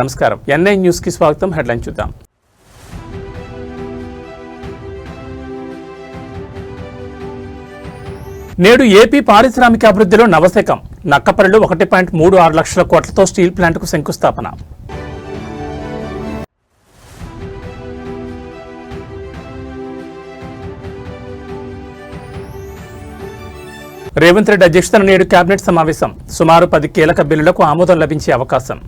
నమస్కారం. NI news కి స్వాగతం. హెడ్లైన్ చూద్దాం. నేడు ఏపీ పారిశ్రామిక అభివృద్ధిలో నవశకం. నక్కపల్లిలో 1.36 లక్షల కోట్లతో స్టీల్ ప్లాంట్కు శంకుస్థాపన. రేవంత్ రెడ్డి అధ్యక్షతన నేడు కేబినెట్ సమావేశం. సుమారు 10 కీలక బిల్లులకు ఆమోదం లభించే అవకాశం.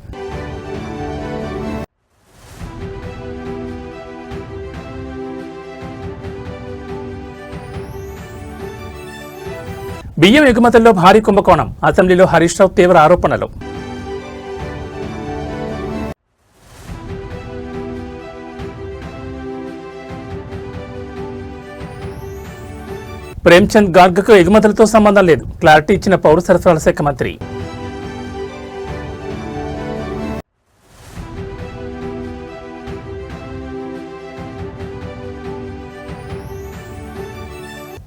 బియ్యం ఎగుమతుల్లో భారీ కుంభకోణం. అసెంబ్లీలో హరీష్ రావు తీవ్ర ఆరోపణలు. ప్రేమ్చంద్ గార్గ్కు ఎగుమతులతో సంబంధం లేదు, క్లారిటీ ఇచ్చిన పౌర సరఫరాల శాఖ మంత్రి.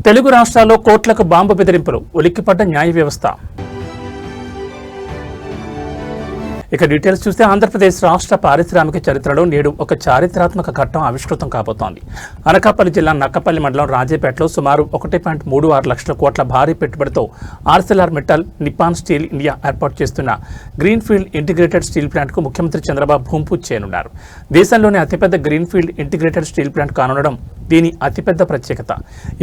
తెలుగు రాష్ట్రాల్లో కోట్లకు బాంబు బెదిరింపులు, ఉలిక్కిపడ్డ న్యాయ వ్యవస్థ. ఇక డీటెయిల్స్ చూస్తే ఆంధ్రప్రదేశ్ రాష్ట్ర పారిశ్రామిక చరిత్రలో నేడు ఒక చారిత్రాత్మక ఘట్టం ఆవిష్కృతం కాబోతోంది. అనకాపల్లి జిల్లా నక్కపల్లి మండలం రాజేపేటలో సుమారు 1.36 లక్షల కోట్ల భారీ పెట్టుబడితో ఆర్సెల్ఆర్ మెటల్, నిప్పాన్ స్టీల్ ఇండియా ఏర్పాటు చేస్తున్న గ్రీన్ఫీల్డ్ ఇంటిగ్రేటెడ్ స్టీల్ ప్లాంట్కు ముఖ్యమంత్రి చంద్రబాబు భూమి పూజ చేయనున్నారు. దేశంలోనే అతిపెద్ద గ్రీన్ఫీల్డ్ ఇంటిగ్రేటెడ్ స్టీల్ ప్లాంట్ కానుండడం దీని అతిపెద్ద ప్రత్యేకత.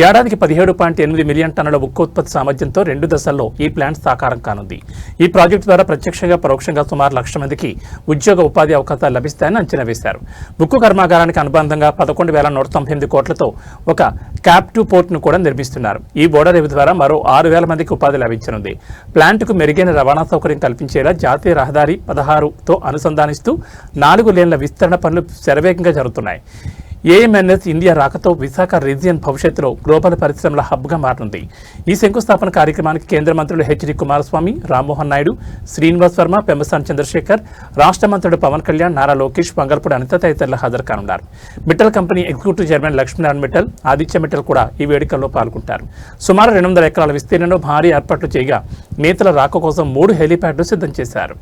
ఏడాదికి 17.8 మిలియన్ టన్నుల ఉక్కు ఉత్పత్తి సామర్థ్యంతో 2 దశల్లో ఈ ప్లాంట్ సాకారం కానుంది. ఈ ప్రాజెక్టు ద్వారా ప్రత్యక్షంగా పరోక్షంగా సుమారు 1 లక్షల మందికి ఉద్యోగ ఉపాధి అవకాశాలు లభిస్తాయని అంచనా వేశారు. ఉక్కు కర్మాగారానికి అనుబంధంగా 11,198 కోట్లతో ఒక క్యాప్2 పోర్ట్ను కూడా నిర్మిస్తున్నారు. ఈ ఓడరేవు ద్వారా మరో 6,000 మందికి ఉపాధి లభించనుంది. ప్లాంట్కు మెరుగైన రవాణా సౌకర్యం కల్పించేలా జాతీయ రహదారి 16తో అనుసంధానిస్తూ 4 లేన్ల విస్తరణ పనులు శరవేగంగా జరుగుతున్నాయి. ఏఎంఎన్ఎస్ ఇండియా రాకతో విశాఖ రీజియన్ భవిష్యత్తులో గ్లోబల్ పరిశ్రమల హబ్గా మారనుంది. ఈ శంకుస్థాపన కార్యక్రమానికి కేంద్ర మంత్రులు హెచ్డి కుమారస్వామి, రామ్మోహన్ నాయుడు, శ్రీనివాస్ వర్మ, పెమ్మసాని చంద్రశేఖర్, రాష్ట్ర మంత్రులు పవన్ కళ్యాణ్, నారా లోకేష్, బంగల్పూడి అనిత తదితరులు హాజరు కానున్నారు. Mittal company executive chairman Lakshminarayana Mittal, Aditya Mittal కూడా ఈ వేడుకల్లో పాల్గొంటారు. సుమారు 200 ఎకరాల విస్తీర్ణంలో భారీ ఏర్పాట్లు చేయగా నేతల రాక కోసం 3 హెలీప్యాడ్లు సిద్ధం చేశారు.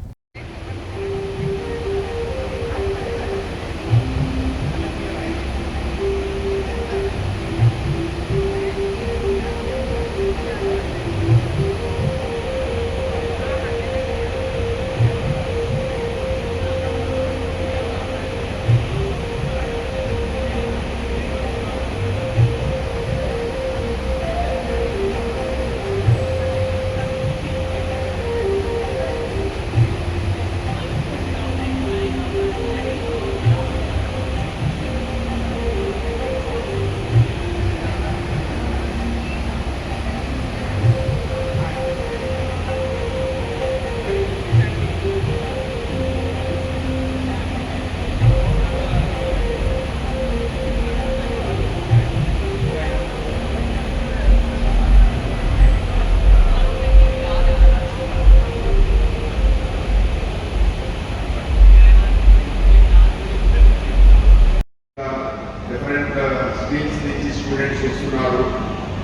స్టూడెంట్స్ వస్తున్నారు.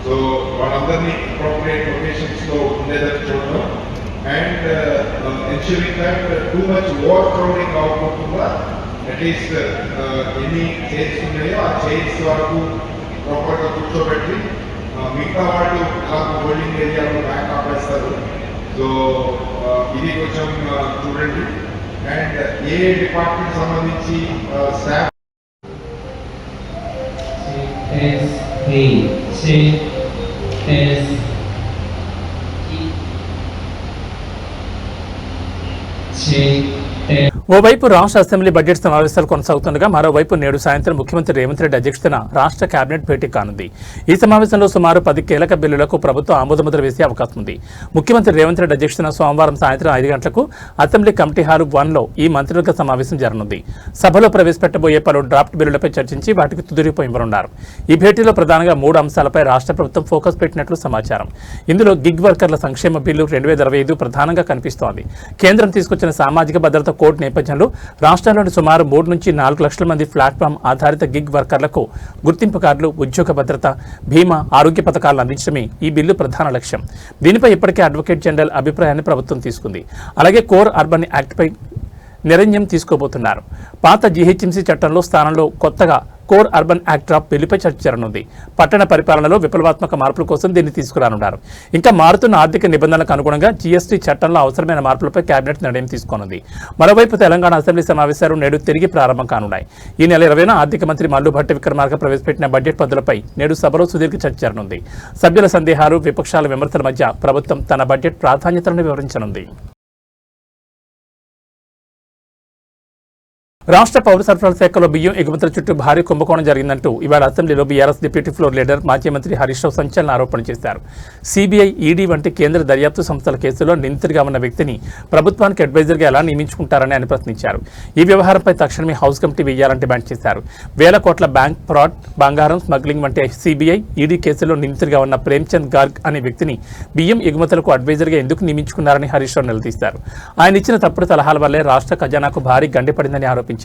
సో వాళ్ళందరినీ అప్రోప్రియేట్ లొకేషన్స్లో ఉండేదని చూడడం and ensuring that too much over crowding అవ్వకుండా అట్లీస్ట్ ఎన్ని చైర్స్ ఉన్నాయో ఆ చైర్స్ వరకు ప్రాపర్గా కూర్చోబెట్టి మిగతా వాళ్ళు అలా హోల్డింగ్ ఏరియాలో బ్యాక్ ఆపేస్తారు. సో ఇది కొంచెం చూడండి. అండ్ ఏ డిపార్ట్మెంట్ సంబంధించి స్టాఫ్ ఓవైపు రాష్ట్ర అసెంబ్లీ బడ్జెట్ సమావేశాలు కొనసాగుతుండగా మరోవైపు నేడు సాయంత్రం ముఖ్యమంత్రి రేవంత్ రెడ్డి అధ్యక్షతన రాష్ట్ర కేబినెట్ భేటీ కానుంది. ఈ సమావేశంలో సుమారు 10 కీలక బిల్లులకు ప్రభుత్వం ఆమోదముద్ర వేసే అవకాశం ఉంది. ముఖ్యమంత్రి రేవంత్ రెడ్డి అధ్యక్షతన సోమవారం సాయంత్రం 5 గంటలకు అసెంబ్లీ కమిటీ హాల్ 1లో ఈ మంత్రివర్గ సమావేశం జరగనుంది. సభలో ప్రవేశపెట్టబోయే పలు డ్రాఫ్ట్ బిల్లులపై చర్చించి వాటికి తుది రూపం ఇవ్వనున్నారు. ఈ భేటీలో ప్రధానంగా 3 అంశాలపై రాష్ట్ర ప్రభుత్వం ఫోకస్ పెట్టినట్లు సమాచారం. ఇందులో గిగ్ వర్కర్ల సంక్షేమ బిల్లు 2025 ప్రధానంగా కనిపిస్తోంది. కేంద్రం తీసుకొచ్చిన సామాజిక భద్రత కోడ్ నేపథ్యంలో రాష్ట్రంలోని సుమారు 3 నుంచి 4 లక్షల మంది ప్లాట్ఫామ్ ఆధారిత గిగ్ వర్కర్లకు గుర్తింపు కార్డులు, ఉద్యోగ భద్రత, బీమా, ఆరోగ్య పథకాలను అందించడమే ఈ బిల్లు ప్రధాన లక్ష్యం. దీనిపై ఇప్పటికే అడ్వకేట్ జనరల్ అభిప్రాయాన్ని ప్రభుత్వం తీసుకుంది. అలాగే కోర్ అర్బన్ యాక్ట్పై నిర్ణయం తీసుకోబోతున్నారు. పాత జీహెచ్ఎంసీ చట్టంలో స్థానంలో కొత్తగా కోర్ అర్బన్ యాక్ట్ డ్రాప్ బిల్లుపై చర్చ జరగనుంది. పట్టణ పరిపాలనలో విప్లవాత్మక మార్పుల కోసం దీన్ని తీసుకురానున్నారు. ఇంకా మారుతున్న ఆర్థిక నిబంధనలకు అనుగుణంగా జీఎస్టీ చట్టంలో అవసరమైన మార్పులపై కేబినెట్ నిర్ణయం తీసుకోనుంది. మరోవైపు తెలంగాణ అసెంబ్లీ సమావేశాలు నేడు తిరిగి ప్రారంభం కానున్నాయి. ఈ నెల 20న ఆర్థిక మంత్రి మల్లు భట్టి విక్రమార్క ప్రవేశపెట్టిన బడ్జెట్ పద్ధతులపై నేడు సభలో సుదీర్ఘ చర్చ జరగనుంది. సభ్యుల సందేహాలు, విపక్షాల విమర్శల మధ్య ప్రభుత్వం తన బడ్జెట్ ప్రాధాన్యతలను వివరించనుంది. రాష్ట్ర పౌర సరఫరాల శాఖలో బియ్యం ఎగుమతుల చుట్టూ భారీ కుంభకోణం జరిగిందంటూ ఇవాళ అసెంబ్లీలో బీఆర్ఎస్ డిప్యూటీ ఫ్లోర్ లీడర్ మాజీ మంత్రి హరీష్ రావు సంచలన ఆరోపణ చేశారు. సిబిఐ, ఈడీ వంటి కేంద్ర దర్యాప్తు సంస్థల కేసులో నిందితుడిగా ఉన్న వ్యక్తిని ప్రభుత్వానికి అడ్వైజర్గా ఎలా నియమించుకుంటారని ఆయన ప్రశ్నించారు. ఈ వ్యవహారంపై తక్షణమే హౌస్ కమిటీ వేయాలని డిమాండ్ చేశారు. వేల కోట్ల బ్యాంక్ ఫ్రాడ్, బంగారం స్మగ్లింగ్ వంటి సిబిఐ, ఈడీ కేసులో నిందితుడిగా ఉన్న ప్రేమ్చంద్ గార్గ్ అనే వ్యక్తిని బియ్యం ఎగుమతులకు అడ్వైజర్గా ఎందుకు నియమించుకున్నారని హరీష్ రావు నిలదీశారు. ఆయన ఇచ్చిన తప్పుడు సలహాల వల్లే రాష్ట్ర ఖజానాకు భారీ గండిపడిందని ఆరోపించారు.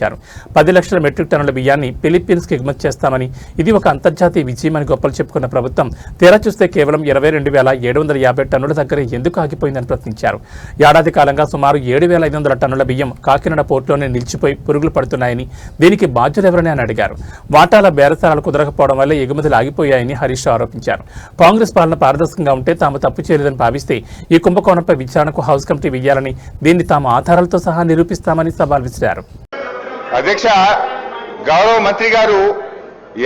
10 లక్షల మెట్రిక్ టన్నుల బియ్యాన్ని ఫిలిప్పీన్స్కి ఎగుమతి చేస్తామని, ఇది ఒక అంతర్జాతీయ విజయమని గొప్పలు చెప్పుకున్న ప్రభుత్వం తీరా చూస్తే కేవలం 22,750 టన్నుల దగ్గర ఎందుకు ఆగిపోయిందని ప్రశ్నించారు. ఏడాది కాలంగా సుమారు 7,500 టన్నుల బియ్యం కాకినాడ పోర్టులోనే నిలిచిపోయి పురుగులు పడుతున్నాయని, దీనికి బాధ్యులెవరని అని అడిగారు. వాటాల బేరసారాలు కుదరకపోవడం వల్ల ఎగుమతులు ఆగిపోయాయని హరీష్ ఆరోపించారు. కాంగ్రెస్ పాలన పారదర్శకంగా ఉంటే తాము తప్పు చేయలేదని భావిస్తే ఈ కుంభకోణంపై విచారణకు హౌస్ కమిటీ వేయాలని, దీన్ని తాము ఆధారాలతో సహా నిరూపిస్తామని సవాల్ విసిరారు. అధ్యక్ష, గౌరవ మంత్రి గారు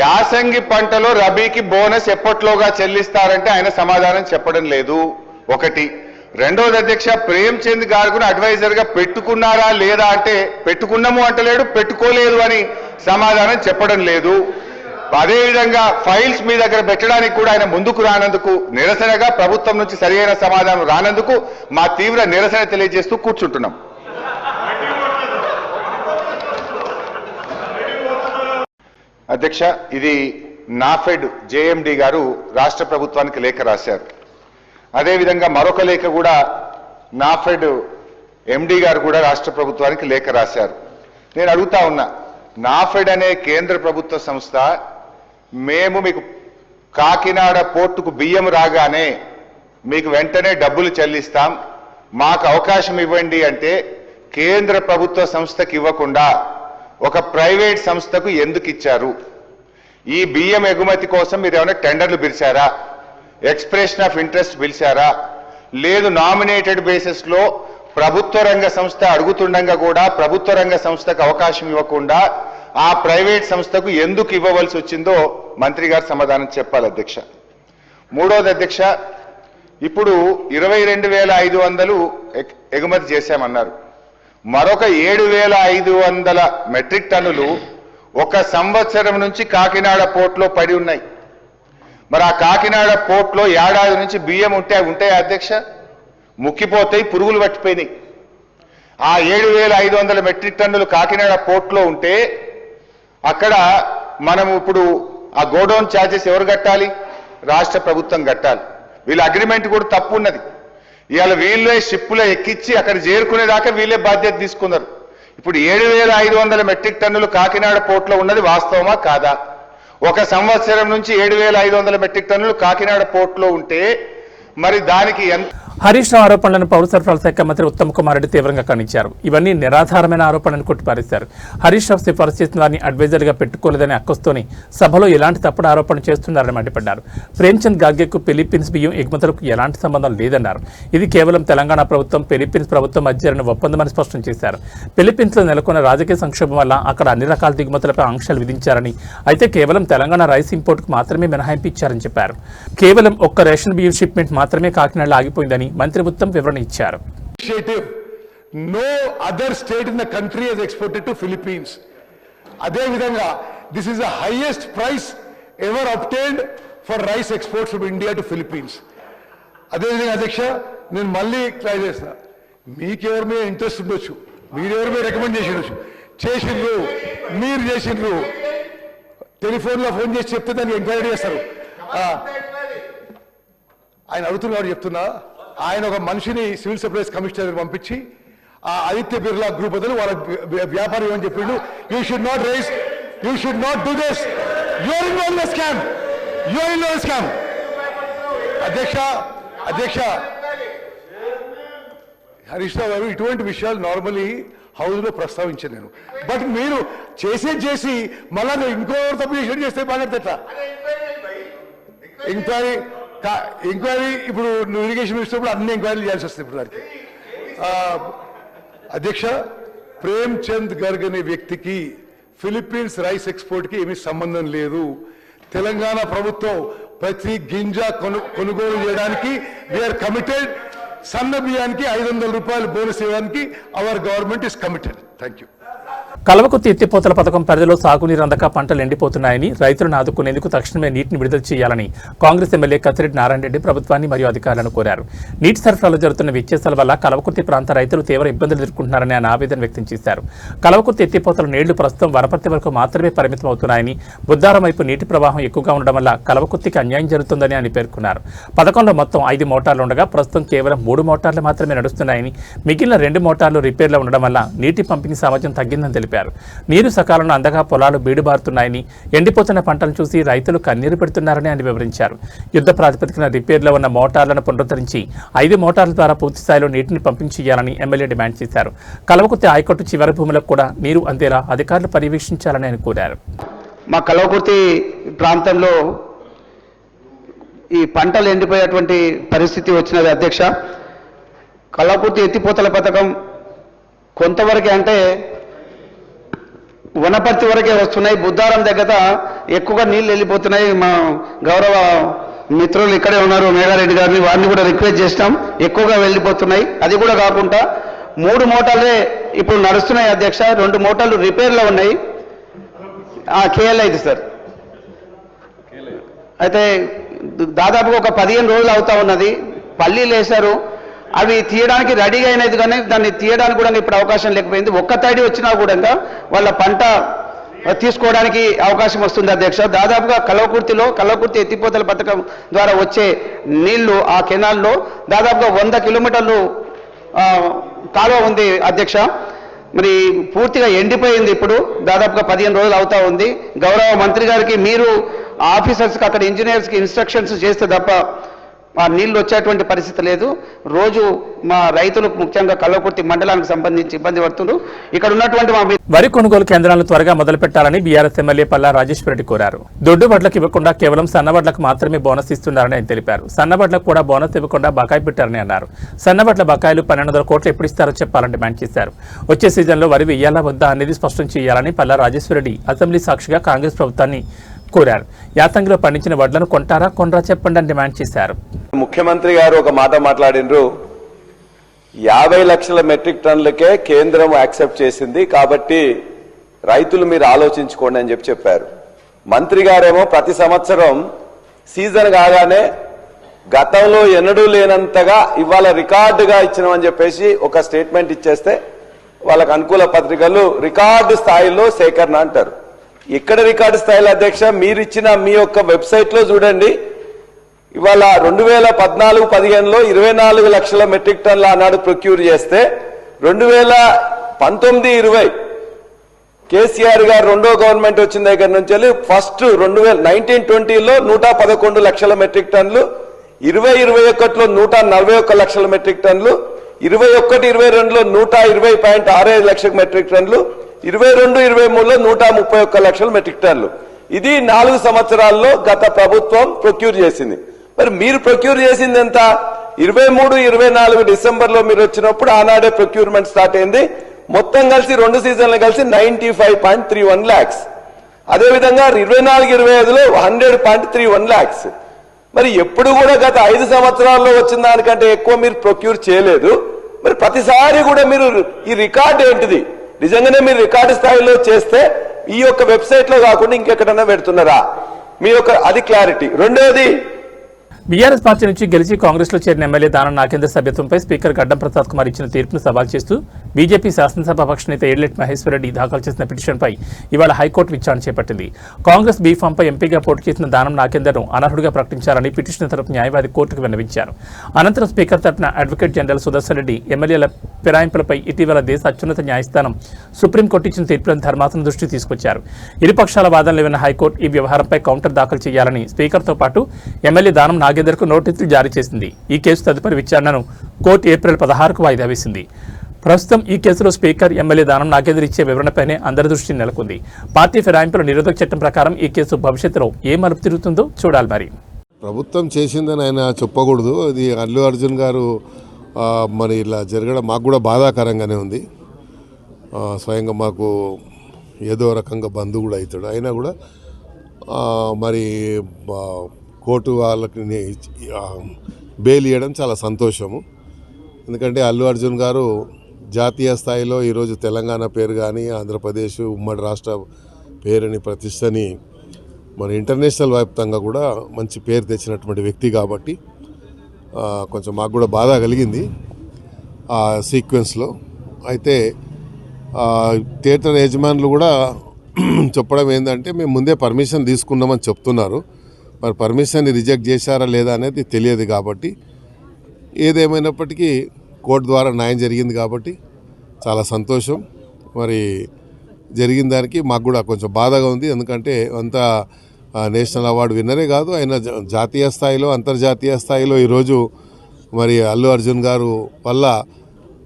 యాసంగి పంటలో రబీకి బోనస్ ఎప్పట్లోగా చెల్లిస్తారంటే ఆయన సమాధానం చెప్పడం లేదు. ఒకటి. రెండోది అధ్యక్ష, ప్రేమ్చంద్ గారు అడ్వైజర్ గా పెట్టుకున్నారా లేదా అంటే పెట్టుకున్నాము అంటలేడు, పెట్టుకోలేదు అని సమాధానం చెప్పడం లేదు. అదేవిధంగా ఫైల్స్ మీ దగ్గర పెట్టడానికి కూడా ఆయన ముందుకు రానందుకు నిరసనగా ప్రభుత్వం నుంచి సరియైన సమాధానం రానందుకు మా తీవ్ర నిరసన తెలియజేస్తూ కూర్చుంటున్నాం. అధ్యక్ష, ఇది నాఫెడ్ జేఎండి గారు రాష్ట్ర ప్రభుత్వానికి లేఖ రాశారు. అదేవిధంగా మరొక లేఖ కూడా నాఫెడ్ ఎండి గారు కూడా రాష్ట్ర ప్రభుత్వానికి లేఖ రాశారు. నేను అడుగుతా ఉన్నా, నాఫెడ్ అనే కేంద్ర ప్రభుత్వ సంస్థ మేము మీకు కాకినాడ పోర్టుకు బియ్యం రాగానే మీకు వెంటనే డబ్బులు చెల్లిస్తాం, మాకు అవకాశం ఇవ్వండి అంటే కేంద్ర ప్రభుత్వ సంస్థకి ఇవ్వకుండా ఒక ప్రైవేట్ సంస్థకు ఎందుకు ఇచ్చారు? ఈ బియ్యం ఎగుమతి కోసం మీరు ఏమైనా టెండర్లు పిలిచారా? ఎక్స్ప్రెషన్ ఆఫ్ ఇంట్రెస్ట్ పిలిచారా? లేదు నామినేటెడ్ బేసిస్ లో ప్రభుత్వ రంగ సంస్థ అడుగుతుండగా కూడా ప్రభుత్వ రంగ సంస్థకు అవకాశం ఇవ్వకుండా ఆ ప్రైవేట్ సంస్థకు ఎందుకు ఇవ్వవలసి వచ్చిందో మంత్రి గారు సమాధానం చెప్పాలి అధ్యక్ష. మూడోది అధ్యక్ష, ఇప్పుడు 22,500 ఎగుమతి చేశామన్నారు. మరొక 7,500 మెట్రిక్ టన్నులు ఒక సంవత్సరం నుంచి కాకినాడ పోర్టులో పడి ఉన్నాయి. మరి ఆ కాకినాడ పోర్టులో ఏడాది నుంచి బియ్యం ఉంటాయి అధ్యక్ష, ముక్కిపోతాయి, పురుగులు పట్టిపోయినాయి. ఆ 7,500 మెట్రిక్ టన్నులు కాకినాడ పోర్టులో ఉంటే అక్కడ మనం ఇప్పుడు ఆ గోడౌన్ ఛార్జెస్ ఎవరు కట్టాలి? రాష్ట్ర ప్రభుత్వం కట్టాలి. వీళ్ళ అగ్రిమెంట్ కూడా తప్పు ఉన్నది. ఇవాళ వీళ్ళే షిప్పులో ఎక్కించి అక్కడ చేరుకునేదాకా వీళ్ళే బాధ్యత తీసుకున్నారు. ఇప్పుడు 7,500 మెట్రిక్ టన్నులు కాకినాడ పోర్టులో ఉన్నది వాస్తవమా కాదా? ఒక సంవత్సరం నుంచి 7,500 మెట్రిక్ టన్నులు కాకినాడ పోర్టులో ఉంటే మరి దానికి ఎంత? హరీష్ రావు ఆరోపణలను పౌర సరఫరాల శాఖ మంత్రి ఉత్తమ్ కుమార్ రెడ్డి తీవ్రంగా ఖండించారు. ఇవన్నీ నిరాధారమైన ఆరోపణలను కొట్టిపారేశారు. హరీష్ రావు సిఫారసు చేసిన వారిని అడ్వైజర్గా పెట్టుకోలేదనే అక్కస్తోని సభలో ఎలాంటి తప్పుడు ఆరోపణ చేస్తున్నారని మండిపడ్డారు. ప్రేమ్చంద్ గార్గేకు ఫిలిప్పీన్స్ బియ్యం ఎగుమతులకు ఎలాంటి సంబంధం లేదన్నారు. ఇది కేవలం తెలంగాణ ప్రభుత్వం, ఫిలిప్పీన్స్ ప్రభుత్వం మధ్య జరిగిన ఒప్పందమని స్పష్టం చేశారు. ఫిలిప్పీన్స్లో నెలకొన్న రాజకీయ సంక్షోభం వల్ల అక్కడ అన్ని రకాల దిగుమతులపై ఆంక్షలు విధించారని, అయితే కేవలం తెలంగాణ రైస్ ఇంపోర్టుకు మాత్రమే మినహాయింపు ఇచ్చారని చెప్పారు. కేవలం ఒక్క రేషన్ బియ్యం షిప్మెంట్ మాత్రమే కాకినాడలో ఆగిపోయిందని మంత్రి ఉత్తమ్ వివరణ ఇచ్చారు. No other state in the country has exported to Philippines. అదే విధంగా this is the highest price ever obtained for rice exports from India to Philippines. అదే విధంగా అధ్యక్ష, నేను మళ్ళీ ట్రై చేస్తా. మీకెవరి మీద ఇంట్రెస్ట్ ఉండొచ్చు, మీరెవరి మీద రికమెండ్ చేసిండ్రు, మీరు చేసిండ్రు, టెలిఫోన్లో ఫోన్ చేసి చెప్తే దాన్ని ఎంక్వైరీ చేస్తారు. ఆయన అడుగుతున్నారు చెప్తున్నా, ఆయన ఒక మనిషిని సివిల్ సప్లైస్ కమిషనర్ పంపించి ఆ ఆదిత్య బిర్లా గ్రూప్ బదులు వాళ్ళ వ్యాపారం ఏమని చెప్పిండు, you should not rise, you should not do this, you're involve in scam, you're involve scam. అధ్యక్ష హరీష్ రావు గారు, ఇటువంటి విషయాలు నార్మలీ హౌస్లో ప్రస్తావించాను నేను. బట్ మీరు చేసి మళ్ళా ఇంకో తప్పు చేస్తే బాగా ఎంక్వైరీ ఇప్పుడు నువ్వు ఇరిగేషన్ మినిస్టర్ అన్ని ఎంక్వైరీలు చేయాల్సి వస్తుంది ఇప్పుడు దానికి. అధ్యక్ష, ప్రేమ్ చంద్ గర్గ్ అనే వ్యక్తికి ఫిలిప్పీన్స్ రైస్ ఎక్స్పోర్ట్కి ఏమీ సంబంధం లేదు. తెలంగాణ ప్రభుత్వం ప్రతి గింజ కొనుగోలు చేయడానికి వీఆర్ కమిటెడ్. సన్న బియ్యానికి 500 రూపాయలు బోనస్ ఇవ్వడానికి our government is committed. Thank you. Kalwakurthy ఎత్తిపోతల పథకం పరిధిలో సాగునీరు అందక పంటలు ఎండిపోతున్నాయని, రైతులను ఆదుకునేందుకు తక్షణమే నీటిని విడుదల చేయాలని కాంగ్రెస్ ఎమ్మెల్యే కత్తిరెడ్డి నారాయణ రెడ్డి ప్రభుత్వాన్ని మరియు అధికారులను కోరారు. నీటి సరఫరాలో జరుగుతున్న వ్యత్యాసాల వల్ల కల్వకుర్తి ప్రాంత రైతులు తీవ్ర ఇబ్బందులు ఎదుర్కొంటున్నారని ఆయన ఆవేదన వ్యక్తం చేశారు. కల్వకుర్తి ఎత్తిపోతల నీళ్లు ప్రస్తుతం వనపర్తి వరకు మాత్రమే పరిమితం అవుతున్నాయని, బుద్ధారం వైపు నీటి ప్రవాహం ఎక్కువగా ఉండడం వల్ల కల్వకుర్తికి అన్యాయం జరుగుతుందని ఆయన పేర్కొన్నారు. పథకంలో మొత్తం 5 మోటార్లు ఉండగా ప్రస్తుతం కేవలం 3 మోటార్లు మాత్రమే నడుస్తున్నాయని, మిగిలిన 2 మోటార్లు రిపేర్లో ఉండడం వల్ల నీటి పంపిణీ సామర్థ్యం తగ్గిందని తెలిపారు. నీరు సకాలంలో అందగా పొలాలు బీడుబారుతున్నాయని, ఎండిపోతున్న పంటలు చూసి రైతులు కన్నీరు పెడుతున్నారని ఆయన వివరించారు. యుద్ధ ప్రాతిపదికన రిపేర్లో ఉన్న మోటార్లను పునరుద్ధరించి 5 మోటార్ల ద్వారా పూర్తి స్థాయిలో నీటిని పంపించేయాలని ఎమ్మెల్యే డిమాండ్ చేశారు. కల్వకుర్తి ఆయకట్టు చివరి భూములకు కూడా నీరు అందేలా అధికారులు పర్యవేక్షించాలని ఆయన కోరారు. మా కల్వకుర్తి ప్రాంతంలో ఈ పంటలు ఎండిపోయేటువంటి పరిస్థితి వచ్చినది అధ్యక్ష. కల్వకుర్తి ఎత్తిపోతల పథకం కొంతవరకే అంటే వనపర్తి వరకే వస్తున్నాయి. బుద్ధారం దగ్గర ఎక్కువగా నీళ్ళు వెళ్ళిపోతున్నాయి. మా గౌరవ మిత్రులు ఇక్కడే ఉన్నారు, మేఘారెడ్డి గారిని, వారిని కూడా రిక్వెస్ట్ చేస్తాం. ఎక్కువగా వెళ్ళిపోతున్నాయి. అది కూడా కాకుండా 3 మోటార్లే ఇప్పుడు నడుస్తున్నాయి అధ్యక్ష. 2 మోటార్లు రిపేర్లో ఉన్నాయి. కేఎల్ అయితే సార్ అయితే దాదాపుగా ఒక 15 రోజులు అవుతా ఉన్నది. పల్లీలు వేశారు, అవి తీయడానికి రెడీగా అయినది కానీ దాన్ని తీయడానికి కూడా ఇప్పుడు అవకాశం లేకపోయింది. ఒక్క తడి వచ్చినా కూడా వాళ్ళ పంట తీసుకోవడానికి అవకాశం వస్తుంది అధ్యక్ష. దాదాపుగా కల్వకుర్తి ఎత్తిపోతల పథకం ద్వారా వచ్చే నీళ్లు ఆ కెనాల్లో దాదాపుగా 100 కిలోమీటర్లు కాలువ ఉంది అధ్యక్ష. మరి పూర్తిగా ఎండిపోయింది. ఇప్పుడు దాదాపుగా 15 రోజులు అవుతా ఉంది. గౌరవ మంత్రి గారికి మీరు ఆఫీసర్స్కి అక్కడ ఇంజనీర్స్కి ఇన్స్ట్రక్షన్స్ చేస్తే తప్ప ఆ నీళ్లు వచ్చేటువంటి పరిస్థితి లేదు. రోజు మా రైతులు ముఖ్యంగా కల్వకుర్తి మండలానికి సంబంధించి ఇబ్బంది పడుతున్నారు. ఇక్కడ ఉన్నటువంటి మా వరి కొనుగోలు కేంద్రాలను త్వరగా మొదలు పెట్టాలని బీఆర్ఎస్ ఎమ్మెల్యే పల్లా రాజేశ్వరరెడ్డి కోరారు. దొడ్డు వడ్లకు ఇవ్వకుండా కేవలం సన్నవడ్లకు మాత్రమే బోనస్ ఇస్తున్నారని ఆయన తెలిపారు. సన్నవడ్లకు కూడా బోనస్ ఇవ్వకుండా బకాయి పెట్టారని అన్నారు. సన్నవడ్ల బకాయిలు 1200 కోట్లు ఎప్పుడు ఇస్తారో చెప్పాలని డిమాండ్ చేశారు. వచ్చే సీజన్లో వరి వెయ్యాలా వద్దా అనేది స్పష్టం చేయాలని పల్లా రాజేశ్వరరెడ్డి అసెంబ్లీ సాక్షిగా కాంగ్రెస్ ప్రభుత్వాన్ని కోరారు. యాతంగిలో పండించిన వడ్లను కొంటారా కొనరా చెప్పండి అని డిమాండ్ చేశారు. ముఖ్యమంత్రి గారు ఒక మాట మాట్లాడినరు, 50 లక్షల మెట్రిక్ టన్నులకే కేంద్రం యాక్సెప్ట్ చేసింది, కాబట్టి రైతులు మీరు ఆలోచించుకోండి అని చెప్పారు. మంత్రి గారేమో ప్రతి సంవత్సరం సీజన్ కాగానే గతంలో ఎన్నడూ లేనంతగా ఇవాళ రికార్డుగా ఇచ్చినామని చెప్పేసి ఒక స్టేట్మెంట్ ఇచ్చేస్తే వాళ్ళకు అనుకూల పత్రికలు రికార్డు స్థాయిలో సేకరణ అంటారు. ఎక్కడ రికార్డు స్థాయిలో అధ్యక్ష? మీరు ఇచ్చిన మీ యొక్క వెబ్సైట్ లో చూడండి. ఇవాళ 2014-15లో 24 లక్షల మెట్రిక్ టన్నుల ఆనాడు ప్రొక్యూర్ చేస్తే 2019-20 కేసీఆర్ గారు రెండో గవర్నమెంట్ వచ్చిన దగ్గర నుంచి వెళ్ళి ఫస్ట్ 1920లో 111 లక్షల మెట్రిక్ టన్నులు, 2021లో 141 లక్షల మెట్రిక్ టన్నులు, 21-22లో 120.65 లక్షల మెట్రిక్ టన్నులు, 22-23లో 131 లక్షల మెట్రిక్ టన్నులు. ఇది 4 సంవత్సరాల్లో గత ప్రభుత్వం ప్రొక్యూర్ చేసింది. మరి మీరు ప్రొక్యూర్ చేసింది ఎంత? 23-24 డిసెంబర్లో మీరు వచ్చినప్పుడు ఆనాడే ప్రొక్యూర్మెంట్ స్టార్ట్ అయింది. మొత్తం కలిసి 2 సీజన్లు కలిసి 95.31 lakhs. అదేవిధంగా 24-25లో 100.31 lakhs. మరి ఎప్పుడు కూడా గత 5 సంవత్సరాల్లో వచ్చిన దానికంటే ఎక్కువ మీరు ప్రొక్యూర్ చేయలేదు. మరి ప్రతిసారి కూడా మీరు ఈ రికార్డు ఏంటిది? నిజంగానే మీరు రికార్డు స్థాయిలో చేస్తే ఈ యొక్క వెబ్సైట్ లో కాకుండా ఇంకెక్కడన్నా పెడుతున్నారా? మీ యొక్క అది క్లారిటీ. రెండోది, బీఆర్ఎస్ పార్టీ నుంచి గెలిచి కాంగ్రెస్ లో చేరిన ఎమ్మెల్యే దానం నాగేందర్ సభ్యత్వంపై స్పీకర్ గడ్డం ప్రసాద్ కుమార్ ఇచ్చిన తీర్పును సవాల్ చేస్తూ బీజేపీ శాసనసభాపక్ష నేత ఏడ్లెట్ మహేశ్వరరెడ్డి దాఖలు చేసిన పిటిషన్పై ఇవాళ హైకోర్టు విచారణ చేపట్టింది. కాంగ్రెస్ బీఫామ్పై ఎంపీగా పోటీ చేసిన దానం నాగేందర్ను అనర్హుడిగా ప్రకటించాలని పిటిషన్ తరపు న్యాయవాది కోర్టుకు విన్నవించారు. అనంతరం స్పీకర్ తరపున అడ్వకేట్ జనరల్ సుదర్శన్ రెడ్డి ఎమ్మెల్యేల ఫిరాయింపులపై ఇటీవల దేశ అత్యున్నత న్యాయస్థానం సుప్రీంకోర్టు ఇచ్చిన తీర్పులను ధర్మాసనం దృష్టికి తీసుకొచ్చారు. ఇరుపక్షాల వాదనలు విన్న హైకోర్టు ఈ వ్యవహారంపై కౌంటర్ దాఖలు చేయాలని స్పీకర్తో పాటు ఎమ్మెల్యే దానం నాగేందర్కు నోటీసులు జారీ చేసింది. ఈ కేసు తదుపరి విచారణను కోర్టు ఏప్రిల్ 16కు వాయిదా వేసింది. ప్రస్తుతం ఈ కేసులో స్పీకర్ ఎమ్మెల్యే దానం నాగేంద్ర ఇచ్చే వివరణపైనే అందరి దృష్టి నెలకొంది. పార్టీ ఫిరాయింపుల నిరోధక చట్టం ప్రకారం ఈ కేసు భవిష్యత్తులో ఏ మలుపు తిరుగుతుందో చూడాలి. మరి ప్రభుత్వం చేసిందని ఆయన చెప్పకూడదు. అది అల్లు అర్జున్ గారు మరి ఇలా జరగడం మాకు కూడా బాధాకరంగానే ఉంది. స్వయంగా మాకు ఏదో రకంగా బంధువు కూడా అవుతాడు. అయినా కూడా మరి కోర్టు వాళ్ళకి బెయిల్ ఇవ్వడం చాలా సంతోషము. ఎందుకంటే అల్లు అర్జున్ గారు జాతీయ స్థాయిలో ఈరోజు తెలంగాణ పేరు కానీ ఆంధ్రప్రదేశ్ ఉమ్మడి రాష్ట్ర పేరుని ప్రతిష్టని మరి ఇంటర్నేషనల్ వ్యాప్తంగా కూడా మంచి పేరు తెచ్చినటువంటి వ్యక్తి కాబట్టి కొంచెం మాకు కూడా బాధ కలిగింది ఆ సీక్వెన్స్లో. అయితే థియేటర్ యజమానులు కూడా చెప్పడం ఏంటంటే మేము ముందే పర్మిషన్ తీసుకున్నామని చెప్తున్నారు. మరి పర్మిషన్ని రిజెక్ట్ చేశారా లేదా అనేది తెలియదు. కాబట్టి ఏదేమైనప్పటికీ కోర్టు ద్వారా న్యాయం జరిగింది కాబట్టి చాలా సంతోషం. మరి జరిగిన దానికి మాకు కూడా కొంచెం బాధగా ఉంది. ఎందుకంటే అంతా నేషనల్ అవార్డు విన్నరే కాదు, ఆయన జాతీయ స్థాయిలో అంతర్జాతీయ స్థాయిలో ఈరోజు మరి అల్లు అర్జున్ గారు వల్ల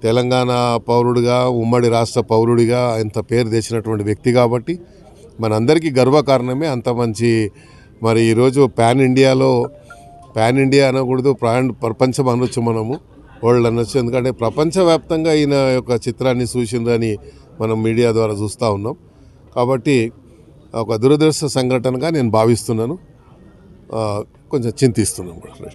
తెలంగాణ పౌరుడిగా ఉమ్మడి రాష్ట్ర పౌరుడిగా అంత పేరు తెచ్చినటువంటి వ్యక్తి కాబట్టి మనందరికీ గర్వకారణమే. అంత మంచి మరి ఈరోజు పాన్ ఇండియా అనకూడదు, ప్రపంచం అనొచ్చు, మనము వరల్డ్ అనొచ్చు. ఎందుకంటే ప్రపంచవ్యాప్తంగా ఈయన యొక్క చిత్రాన్ని చూసిందని మనం మీడియా ద్వారా చూస్తూ ఉన్నాం. కాబట్టి ఒక దురదృష్ట సంఘటనగా నేను భావిస్తున్నాను, కొంచెం చింతిస్తున్నాను కూడా.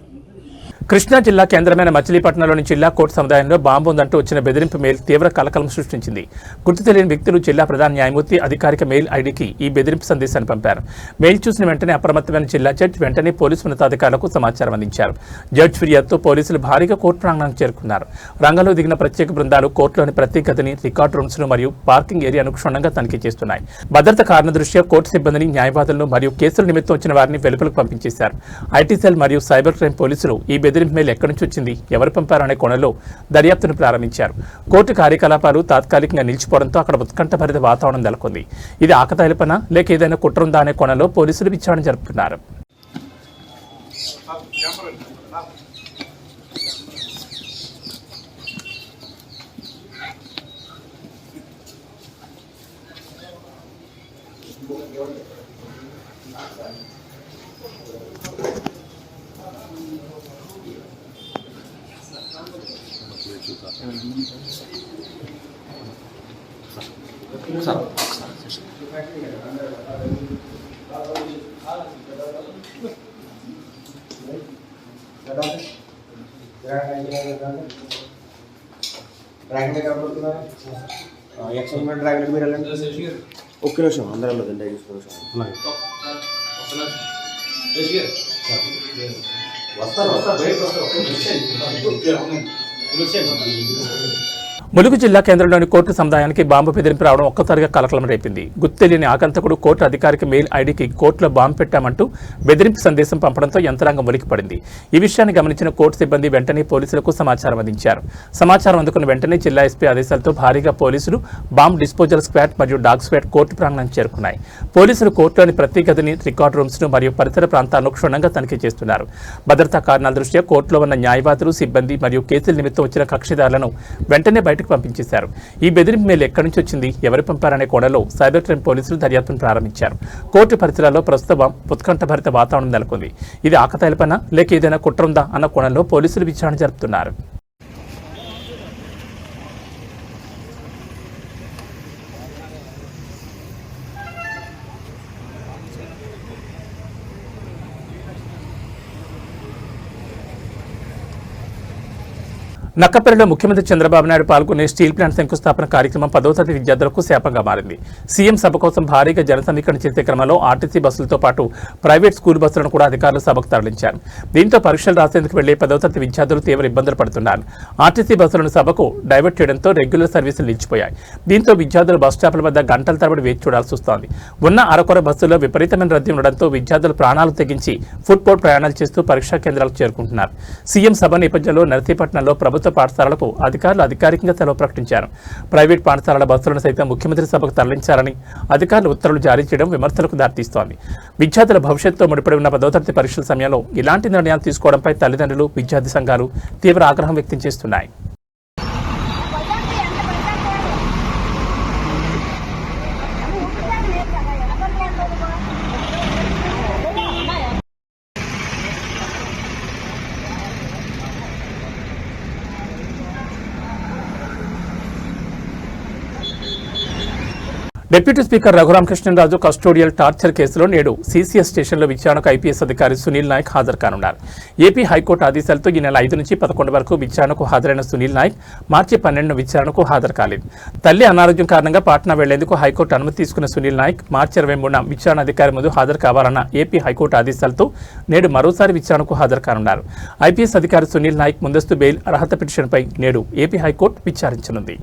కృష్ణా జిల్లా కేంద్రమైన మచిలీపట్నంలోని జిల్లా కోర్టు సముదాయంలో బాంబు ఉందంటూ వచ్చిన బెదిరింపు మెయిల్ తీవ్ర కలకలం సృష్టించింది. గుర్తు తెలియని వ్యక్తులు జిల్లా ప్రధాన న్యాయమూర్తి అధికారిక మెయిల్ ఐడికి ఈ బెదిరింపు సందేశాన్ని పంపారు. మెయిల్ చూసిన వెంటనే అప్రమత్తమైన జిల్లా జడ్జి వెంటనే పోలీసు ఉన్నతాధికారులకు సమాచారం అందించారు. జడ్జి ఫిర్యాదుతో పోలీసులు భారీగా కోర్టు ప్రాంగణానికి చేరుకున్నారు. రంగంలో దిగిన ప్రత్యేక బృందాలు కోర్టులోని ప్రతి గదిని, రికార్డు రూమ్స్ ను మరియు పార్కింగ్ ఏరియాను క్షుణ్ణంగా తనిఖీ చేస్తున్నాయి. భద్రత కారణ దృష్ట్యా కోర్టు సిబ్బందిని, న్యాయవాదులను మరియు కేసుల నిమిత్తం వచ్చిన వారిని వెలుపలకు పంపించేశారు. ఐటీ సెల్ మరియు సైబర్ క్రైమ్ పోలీసులు ఈ బెదిరింపు మెయిల్ ఎక్కడి నుంచి వచ్చింది, ఎవరు పంపారనే కోణంలో దర్యాప్తును ప్రారంభించారు. కోర్టు కార్యకలాపాలు తాత్కాలికంగా నిలిచిపోవడంతో అక్కడ ఉత్కంఠభరిత వాతావరణం నెలకొంది. ఇది ఆకతాయిల పనా లేక ఏదైనా కుట్ర ఉందా అనే కోణంలో పోలీసులు విచారణ జరుపుతున్నారు. ఒక్క నిమిషం అందరూ ములుగు జిల్లా కేంద్రంలోని కోర్టు సముదాయానికి బాంబు బెదిరింపు రావడం ఒక్కసారిగా కలకలం రేపింది. గుర్తు తెలియని ఆగంతకుడు కోర్టు అధికారిక మెయిల్ ఐడికి కోర్టులో బాంబు పెట్టామంటూ బెదిరింపు సందేశం పంపడంతో యంత్రాంగం ఉలికిపడింది. ఈ విషయాన్ని గమనించిన కోర్టు సిబ్బంది వెంటనే పోలీసులకు సమాచారం అందించారు. సమాచారం అందుకున్న వెంటనే జిల్లా ఎస్పీ ఆదేశాలతో భారీగా పోలీసులు, బాంబు డిస్పోజల్ స్క్వాడ్ మరియు డాగ్ స్క్వాడ్ కోర్టు ప్రాంగణానికి చేరుకున్నాయి. పోలీసులు కోర్టులోని ప్రతి గదిని, రికార్డు రూమ్స్ ను మరియు పరిసర ప్రాంతాలను క్షుణ్ణంగా తనిఖీ చేస్తున్నారు. భద్రతా కారణాల దృష్ట్యా కోర్టులో ఉన్న న్యాయవాదులు, సిబ్బంది మరియు కేసుల నిమిత్తం వచ్చిన కక్షిదారులను వెంటనే బయటకు పంపించేశారు. ఈ బెదిరింపు మెయిల్ ఎక్కడి నుంచి వచ్చింది, ఎవరు పంపారనే కోణంలో సైబర్ క్రైమ్ పోలీసులు దర్యాప్తును ప్రారంభించారు. కోర్టు పరిసరాల్లో ప్రస్తుతం ఉత్కంఠభరిత వాతావరణం నెలకొంది. ఇది ఆకతాయిల పనా లేక ఏదైనా కుట్ర ఉందా అన్న కోణంలో పోలీసులు విచారణ జరుపుతున్నారు. నక్కపల్లిలో ముఖ్యమంత్రి చంద్రబాబు నాయుడు పాల్గొనే స్టీల్ ప్లాంట్ శంకుస్థాపన కార్యక్రమం 10వ తరగతి విద్యార్థులకు శాపంగా మారింది. సీఎం సభ కోసం భారీగా జన సమీకరణ చేసే క్రమంలో ఆర్టీసీ బస్సులతో పాటు ప్రైవేట్ స్కూల్ బస్సులను కూడా అధికారులు సభకు తరలించారు. దీంతో పరీక్షలు రాసేందుకు వెళ్లే 10వ తరగతి విద్యార్థులు తీవ్ర ఇబ్బందులు పడుతున్నారు. ఆర్టీసీ బస్సులను సభకు డైవర్ట్ చేయడంతో రెగ్యులర్ సర్వీసులు నిలిచిపోయాయి. దీంతో విద్యార్థులు బస్ స్టాప్ల వద్ద గంటల తరబడి వేచి చూడాల్సి వస్తోంది. ఉన్న అరకొర బస్సుల్లో విపరీతమైన రద్దీ ఉండడంతో విద్యార్థులు ప్రాణాలు తెగించి ఫుట్బోర్డ్ ప్రయాణాలు చేస్తూ పరీక్షా కేంద్రాలకు చేరుకుంటున్నారు. సీఎం సభ నేపథ్యంలో నర్సీపట్నంలో ప్రభుత్వ పాఠశాలలకు అధికారులు అధికారికంగా సెలవు ప్రకటించారు. ప్రైవేట్ పాఠశాలల బస్సులను సైతం ముఖ్యమంత్రి సభకు తరలించారని అధికారులు ఉత్తర్వులు జారీ చేయడం విమర్శలకు దారితీస్తోంది. విద్యార్థుల భవిష్యత్తుతో ముడిపడి ఉన్న 10వ తరగతి పరీక్షల సమయంలో ఇలాంటి నిర్ణయాలు తీసుకోవడంపై తల్లిదండ్రులు, విద్యార్థి సంఘాలు తీవ్ర ఆగ్రహం వ్యక్తం చేస్తున్నాయి. Deputy speaker Raghurama Krishna Raju custodial torture కేసులో నేడు సీసీఎస్ స్టేషన్లో విచారణకు ఐపీఎస్ అధికారి సునీల్ నాయక్ హాజరు కానున్నారు. ఏపీ హైకోర్టు ఆదేశాలతో ఈ నెల 5 నుంచి 11 వరకు విచారణకు హాజరైన సునీల్ నాయక్ మార్చి 12న విచారణకు హాజరు కాలేదు. తల్లి అనారోగ్యం కారణంగా పాట్నా వెళ్లేందుకు హైకోర్టు అనుమతి తీసుకున్న సునీల్ నాయక్ మార్చి 23న విచారణ అధికారి ముందు హాజరు కావాలన్న ఏపీ హైకోర్టు ఆదేశాలతో నేడు మరోసారి విచారణకు హాజరు కానున్నారు. ఐపీఎస్ అధికారి సునీల్ నాయక్ ముందస్తు బెయిల్ అర్హత పిటిషన్పై నేడు ఏపీ హైకోర్టు విచారించనుంది.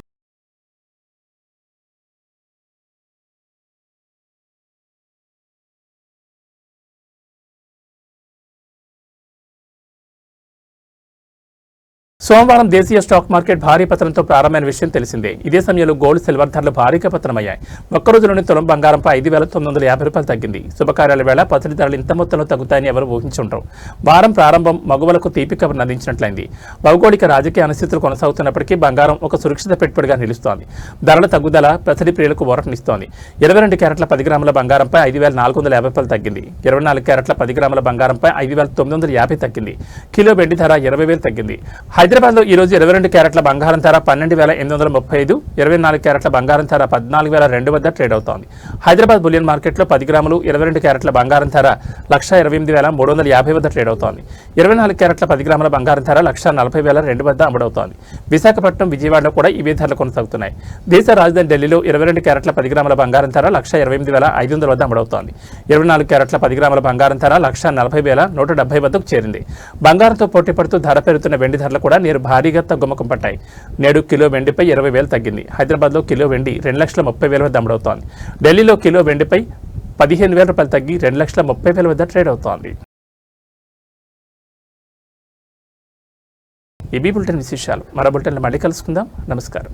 సోమవారం దేశీయ స్టాక్ మార్కెట్ భారీ పతనంతో ప్రారంభమైన విషయం తెలిసిందే. ఇదే సమయంలో గోల్డ్, సిల్వర్ ధరలు భారీగా పతనమయ్యాయి. ఒక్కరోజులోని తులం బంగారంపై 5,950 రూపాయలు తగ్గింది. శుభకార్యాల వేళ పసిడి ధరలు ఇంత మొత్తంలో తగ్గుతాయని ఎవరు ఊహించుంటారు. వారం ప్రారంభం మగువలకు తీపి కబురు అందించినట్లయింది. భౌగోళిక రాజకీయ అనిశ్చితులు కొనసాగుతున్నప్పటికీ బంగారం ఒక సురక్షిత పెట్టుబడిగా నిలుస్తోంది. ధరల తగ్గుదల పసిడి ప్రియులకు ఊరటనిస్తోంది. 22 క్యారెట్ల 10 గ్రాముల బంగారంపై 5,450 రూపాయలు తగ్గింది. 24 క్యారెట్ల 10 గ్రాముల బంగారంపై 5,950 తగ్గింది. కిలో వెండి ధర 20,000 తగ్గింది. హైదరాబాద్లో ఈ రోజు 22 క్యారెట్ల బంగారం ధర 12,835, 24 క్యారెట్ల బంగారం ధర 14,200 వద్ద ట్రేడ్ అవుతోంది. హైదరాబాద్ బులియన్ మార్కెట్లో 10 గ్రాములు 22 క్యారెట్ల బంగారం ధర 1,28,350 వద్ద ట్రేడ్ అవుతోంది. 24 క్యారెట్ల 10 గ్రాముల బంగారం ధర 1,40,200 వద్ద అమ్ముడవుతోంది. విశాఖపట్నం, విజయవాడలో కూడా ఇవే ధరలు కొనసాగుతున్నాయి. దేశ రాజధాని ఢిల్లీలో 22 క్యారెట్ల 10 గ్రాముల బంగారం ధర 1,28,500 వద్ద అమ్ముడవుతోంది. 24 క్యారెట్ల 10 గ్రాముల బంగారం ధర 1,40,170 వద్దకు చేరింది. బంగారంతో పోటీ పడుతూ ధర పెరుగుతున్న వెండి ధరలు కూడా నేరు భారీగా తగ్గుముఖం పట్టాయి. నేడు కిలో వెండిపై 20,000 తగ్గింది. హైదరాబాద్లో కిలో వెండి 2,30,000 వద్ద అమ్ముడవుతోంది. ఢిల్లీలో కిలో వెండిపై 15,000 రూపాయలు తగ్గి 2,30,000 వద్ద ట్రేడ్ అవుతోంది. ఈ బులెటిన్ విశేషాలు మరో బులెటిన్లో మళ్ళీ కలుసుకుందాం. నమస్కారం.